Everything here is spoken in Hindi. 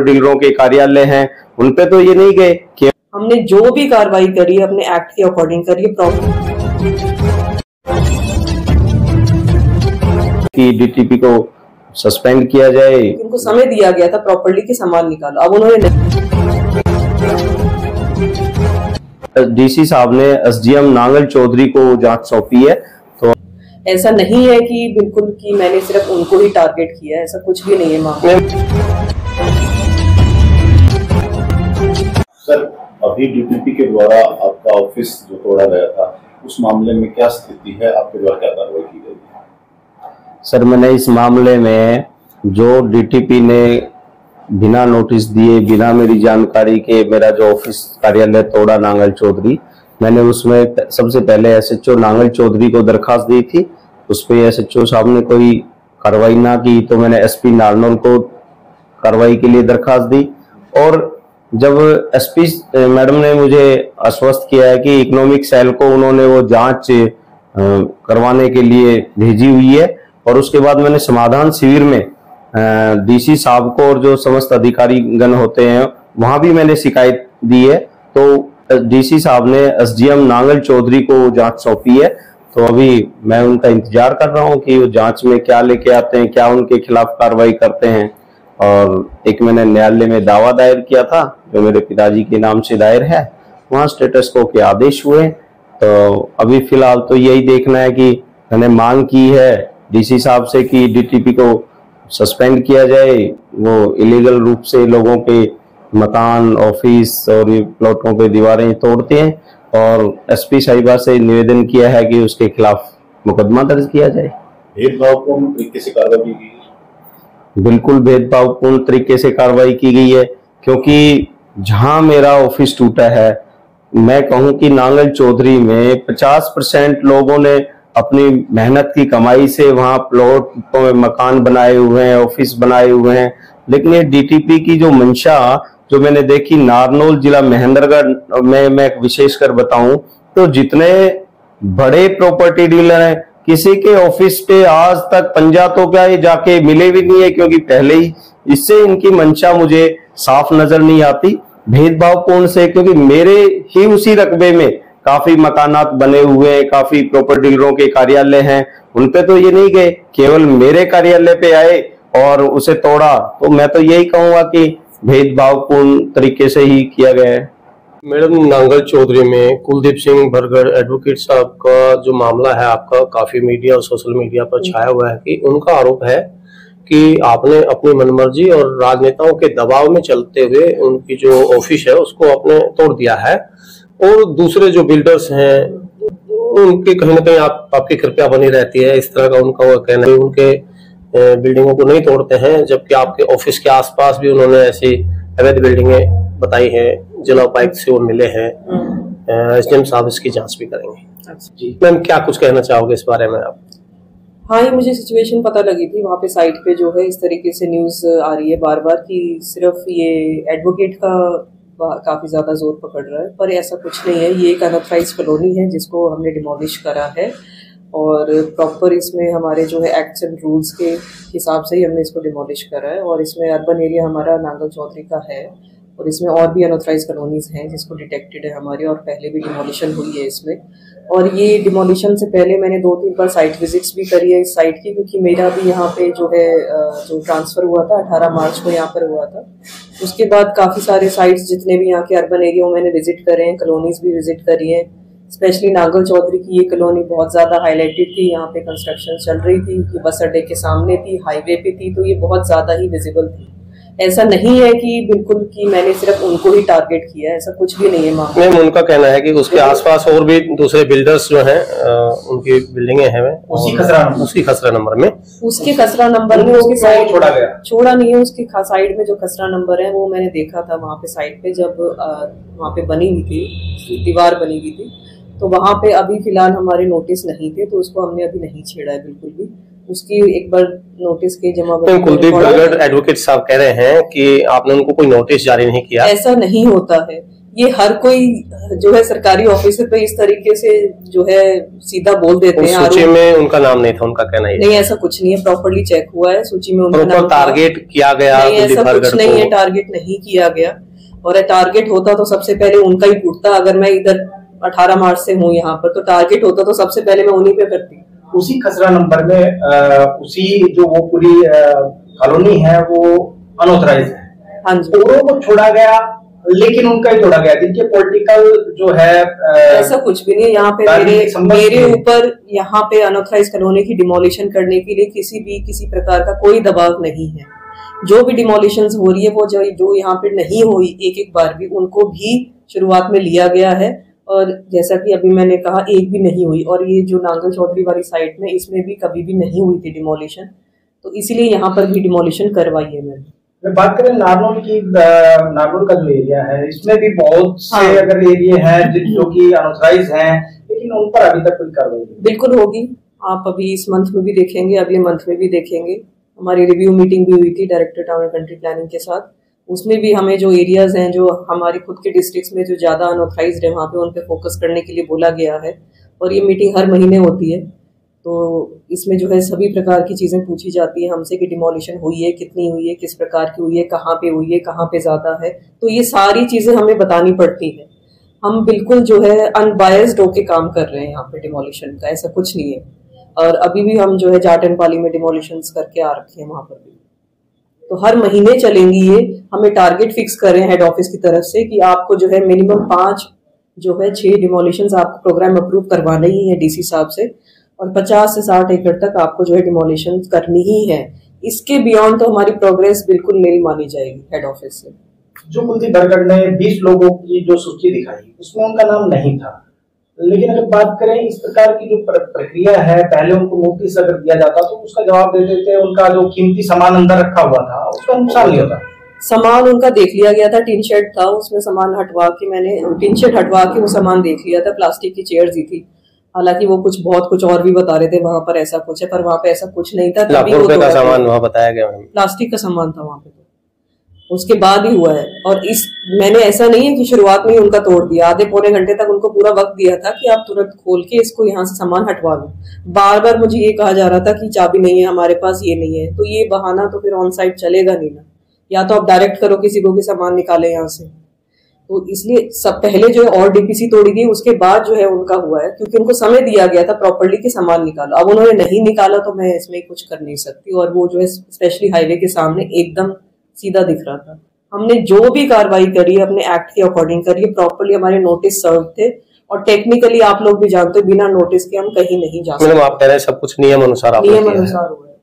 डीलरों के कार्यालय हैं उन पे तो ये नहीं गए कि हमने जो भी कार्रवाई करी है अपने एक्ट के अकॉर्डिंग करी है कि डीटीपी को सस्पेंड किया जाए। उनको समय दिया गया था प्रॉपर्ली कि सामान निकालो, अब उन्होंने डीसी साहब ने एसडीएम नांगल चौधरी को जांच सौंपी है। तो ऐसा नहीं है कि बिल्कुल कि मैंने सिर्फ उनको ही टारगेट किया है, ऐसा कुछ भी नहीं है मामला। सर, अभी डीटीपी के द्वारा आपका ऑफिस जो तोड़ा गया था उस मामले में क्या स्थिति है, आपके द्वारा क्या कार्रवाई की गई? सर, मैंने इस मामले में जो डीटीपी ने बिना नोटिस दिए, बिना मेरी जानकारी के मेरा जो ऑफिस कार्यालय तोड़ा नांगल चौधरी, मैंने उसमें सबसे पहले एसएचओ नांगल चौधरी को दरखास्त दी थी। उस पर एसएचओ साहब ने कोई कार्रवाई ना की तो मैंने एसपी नारनौल को कार्रवाई के लिए दरखास्त दी। और जब एसपी मैडम ने मुझे आश्वस्त किया है कि इकोनॉमिक सेल को उन्होंने वो जांच करवाने के लिए भेजी हुई है, और उसके बाद मैंने समाधान शिविर में डीसी साहब को और जो समस्त अधिकारी गण होते हैं वहां भी मैंने शिकायत दी है। तो डीसी साहब ने एसडीएम नांगल चौधरी को जांच सौंपी है। तो अभी मैं उनका इंतजार कर रहा हूं कि वो जांच में क्या लेके आते हैं, क्या उनके खिलाफ कार्रवाई करते हैं। और एक मैंने न्यायालय में दावा दायर किया था जो मेरे पिताजी के नाम से दायर है, वहां स्टेटस को के आदेश हुए। तो अभी फिलहाल तो यही देखना है कि मैंने मांग की है डीसी साहब से कि डीटीपी को सस्पेंड किया जाए। वो इलीगल रूप से लोगों के मकान, ऑफिस और प्लॉटों पे दीवारें तोड़ते हैं, और एसपी साहिबा से निवेदन किया है कि उसके खिलाफ मुकदमा दर्ज किया जाए। भेदभावपूर्ण तरीके से कार्रवाई की गई है? बिल्कुल भेदभावपूर्ण तरीके से कार्रवाई की गई है, क्योंकि जहां मेरा ऑफिस टूटा है, मैं कहूं कि नांगल चौधरी में 50% लोगों ने अपनी मेहनत की कमाई से वहां प्लॉट में मकान बनाए हुए हैं, ऑफिस बनाए हुए हैं। लेकिन ये डीटीपी की जो मंशा जो मैंने देखी नारनौल जिला महेंद्रगढ़ में, मैं विशेषकर बताऊं तो जितने बड़े प्रॉपर्टी डीलर हैं, किसी के ऑफिस पे आज तक पंजा तो क्या ये जाके मिले भी नहीं है, क्योंकि पहले ही इससे इनकी मंशा मुझे साफ नजर नहीं आती भेदभावपूर्ण से। क्योंकि मेरे ही उसी रकबे में काफी मकानात बने हुए हैं, काफी प्रॉपर्टी डीलरों के कार्यालय हैं, उन पे तो ये नहीं गए, केवल मेरे कार्यालय पे आए और उसे तोड़ा। तो मैं तो यही कहूंगा कि भेदभावपूर्ण तरीके से ही किया गया है। मैडम, नांगल चौधरी में कुलदीप सिंह बरगढ़ एडवोकेट साहब का जो मामला है आपका काफी मीडिया और सोशल मीडिया पर छाया हुआ है कि उनका आरोप है कि आपने अपनी मनमर्जी और राजनेताओं के दबाव में चलते हुए उनकी जो ऑफिस है उसको आपने तोड़ दिया है, और दूसरे जो बिल्डर्स हैं उनकी कहीं ना कहीं आपकी कृपया बनी रहती है, इस तरह का उनका वो कहना है। उनके बिल्डिंगों को नहीं तोड़ते हैं, जबकि आपके ऑफिस के आसपास भी उन्होंने ऐसी अवैध बिल्डिंगें बताई हैं। जिला उपायुक्त से वो मिले हैं, एसडीएम साहब इसकी जांच भी करेंगे। जी मैम, क्या कुछ कहना चाहोगे इस बारे में आप? हाँ, ये मुझे सिचुएशन पता लगी थी वहाँ पे साइट पे जो है इस तरीके से न्यूज आ रही है बार बार कि सिर्फ ये एडवोकेट का काफी ज्यादा जोर पकड़ रहा है, पर ऐसा कुछ नहीं है। ये एक अनऑथराइज कॉलोनी है जिसको हमने डिमोलिश करा है, और प्रॉपर इसमें हमारे जो है एक्ट्स एंड रूल्स के हिसाब से ही हमने इसको डिमोलिश करा है। और इसमें अर्बन एरिया हमारा नांगल चौधरी का है, और इसमें और भी अनऑथराइज कॉलोनीज हैं जिसको डिटेक्टेड है हमारी, और पहले भी डिमोलिशन हुई है इसमें। और ये डिमोलिशन से पहले मैंने 2-3 बार साइट विजिट्स भी करी है इस साइट की, क्योंकि मेरा भी यहाँ पे जो है जो ट्रांसफर हुआ था 18 मार्च को यहाँ पर हुआ था। उसके बाद काफ़ी सारे साइट्स जितने भी यहाँ के अर्बन एरिया मैंने विजिट करे हैं, कॉलोनीज भी विजिट करी हैं। स्पेशली नांगल चौधरी की ये कॉलोनी बहुत ज़्यादा हाईलाइटेड थी, यहाँ पे कंस्ट्रक्शन चल रही थी, ये बस अड्डे के सामने थी, हाईवे पे थी, तो ये बहुत ज़्यादा ही विजिबल थी। ऐसा नहीं है कि बिल्कुल कि मैंने सिर्फ उनको ही टारगेट किया है, ऐसा कुछ भी नहीं है। मैम, उनका कहना है कि उसके आसपास और भी दूसरे बिल्डर्स जो हैं उनकी बिल्डिंगें हैं उसी खसरा नंबर में उसके खसरा नंबर में उसकी साइड छोड़ा नहीं है। उसकी साइड में जो खसरा नंबर है वो मैंने देखा था वहाँ पे साइड पे, जब वहाँ पे बनी हुई थी, दीवार बनी हुई थी, तो वहाँ पे अभी फिलहाल हमारे नोटिस नहीं थे, तो उसको हमने अभी नहीं छेड़ा है बिल्कुल भी। उसकी एक बार नोटिस के जमा कुलदीप बरगढ़ एडवोकेट साहब कह रहे हैं कि आपने उनको कोई नोटिस जारी नहीं किया। ऐसा नहीं होता है, ये हर कोई जो है सरकारी ऑफिसर पे इस तरीके से जो है सीधा बोल देते हैं। सूची में उनका नाम नहीं था, उनका कहना है नहीं, ऐसा कुछ नहीं है, प्रॉपर्ली चेक हुआ है, सूची में उनका नाम टारगेट किया गया नहीं, ऐसा कुछ नहीं है, टारगेट नहीं किया गया। और टारगेट होता तो सबसे पहले उनका ही टूटता। अगर मैं इधर 18 मार्च से हूँ यहाँ पर, तो टारगेट होता तो सबसे पहले मैं उन्हीं पे करती। उसी खसरा नंबर में उसी जो वो पूरी कॉलोनी है वो अनऑथराइज है। हाँ जी, औरों को छोड़ा गया लेकिन उनका ही तोड़ा गया, जिनके पॉलिटिकल जो है ऐसा कुछ भी नहीं। यहाँ पे मेरे ऊपर यहाँ पे अनऑथराइज कॉलोनी की डिमोलिशन करने के लिए किसी प्रकार का कोई दबाव नहीं है। जो भी डिमोलिशंस हो रही है वो जो यहाँ पे नहीं हुई एक बार भी, उनको भी शुरुआत में लिया गया है। और जैसा कि अभी मैंने कहा, एक भी नहीं हुई। और ये जो नांगल चौधरी वाली साइट में, इसमें भी कभी भी नहीं हुई थी डिमोलिशन, तो इसीलिए यहाँ पर भी डिमोलिशन करवाई है मैंने। बात करें नारनौल की, नारनौल का जो एरिया है इसमें भी बहुत से अगर एरिया हैं जो कि अनऑथराइज हैं, लेकिन उन पर अभी तक कोई कार्रवाई नहीं। बिल्कुल होगी, आप अभी इस मंथ में भी देखेंगे, अगले मंथ में भी देखेंगे। हमारी रिव्यू मीटिंग भी हुई थी director town and country planning के साथ। उसमें भी हमें जो एरियाज हैं जो हमारे खुद के डिस्ट्रिक्ट्स में जो ज़्यादा अनऑथराइज्ड है, वहाँ पे उन पे फोकस करने के लिए बोला गया है। और ये मीटिंग हर महीने होती है, तो इसमें जो है सभी प्रकार की चीज़ें पूछी जाती है हमसे कि डिमोलिशन हुई है, कितनी हुई है, किस प्रकार की हुई है, कहाँ पे हुई है, कहाँ पे ज़्यादा है। तो ये सारी चीज़ें हमें बतानी पड़ती है। हम बिल्कुल जो है अनबायस्ड होके काम कर रहे हैं यहाँ पे डिमोलिशन का, ऐसा कुछ नहीं है। और अभी भी हम जो है जाट एंड पाली में डिमोलिशंस करके आ रखे हैं वहाँ पर भी। तो हर महीने चलेंगी ये। हमें टारगेट फिक्स कर रहे हैं हेड ऑफिस की तरफ से कि आपको जो है मिनिमम 5 जो है 6 डिमोलिशंस आपको प्रोग्राम अप्रूव करवाना ही है डीसी साहब से, और 50 से 60 एकड़ तक आपको जो है डिमोलिशन करनी ही है। इसके बियॉन्ड तो हमारी प्रोग्रेस बिल्कुल नहीं मानी जाएगी हेड ऑफिस से। जो कुलदीप बरगढ़ ने 20 लोगों की जो सूची दिखाई, उसमें उनका नाम नहीं था, लेकिन अगर बात करें इस प्रकार की जो प्रक्रिया है, पहले उनको नोटिस अगर दिया जाता तो उसका जवाब दे देते, उनका जो कीमती सामान अंदर रखा हुआ था उसका नुकसान नहीं होता। सामान उनका देख लिया गया था, टीन शेड था, उसमें सामान हटवा के मैंने टीन शेड हटवा के वो सामान देख लिया था। प्लास्टिक की चेयर्स ही थी, हालांकि वो बहुत कुछ और भी बता रहे थे वहां पर ऐसा कुछ है, पर वहां पे ऐसा कुछ नहीं था। लाखों रुपए का सामान वहां बताया गया, प्लास्टिक का सामान था वहां पे, तो उसके बाद ही हुआ है। और मैंने ऐसा नहीं है कि शुरुआत में ही उनका तोड़ दिया, आधे पौने घंटे तक उनको पूरा वक्त दिया था कि आप तुरंत खोल के इसको यहाँ से सामान हटवा लो। बार बार मुझे ये कहा जा रहा था कि चाबी नहीं है हमारे पास, ये नहीं है, तो ये बहाना तो फिर ऑन साइट चलेगा नहीं ना। या तो आप डायरेक्ट करो किसी को कि सामान निकाले यहाँ से। तो इसलिए सब पहले जो है और डीपीसी तोड़ी गई, उसके बाद जो है उनका हुआ है, क्योंकि उनको समय दिया गया था प्रॉपर्ली कि सामान निकालो। अब उन्होंने नहीं निकाला तो मैं इसमें कुछ कर नहीं सकती। और वो जो है स्पेशली हाईवे के सामने एकदम सीधा दिख रहा था। हमने जो भी कार्रवाई करी अपने एक्ट के अकॉर्डिंग करी, प्रॉपर्ली हमारे नोटिस सर्व थे, और टेक्निकली आप लोग भी जानते हो बिना नोटिस के हम कहीं नहीं जा सकते। आप कह रहे हैं सब कुछ नियम अनुसार हुआ है।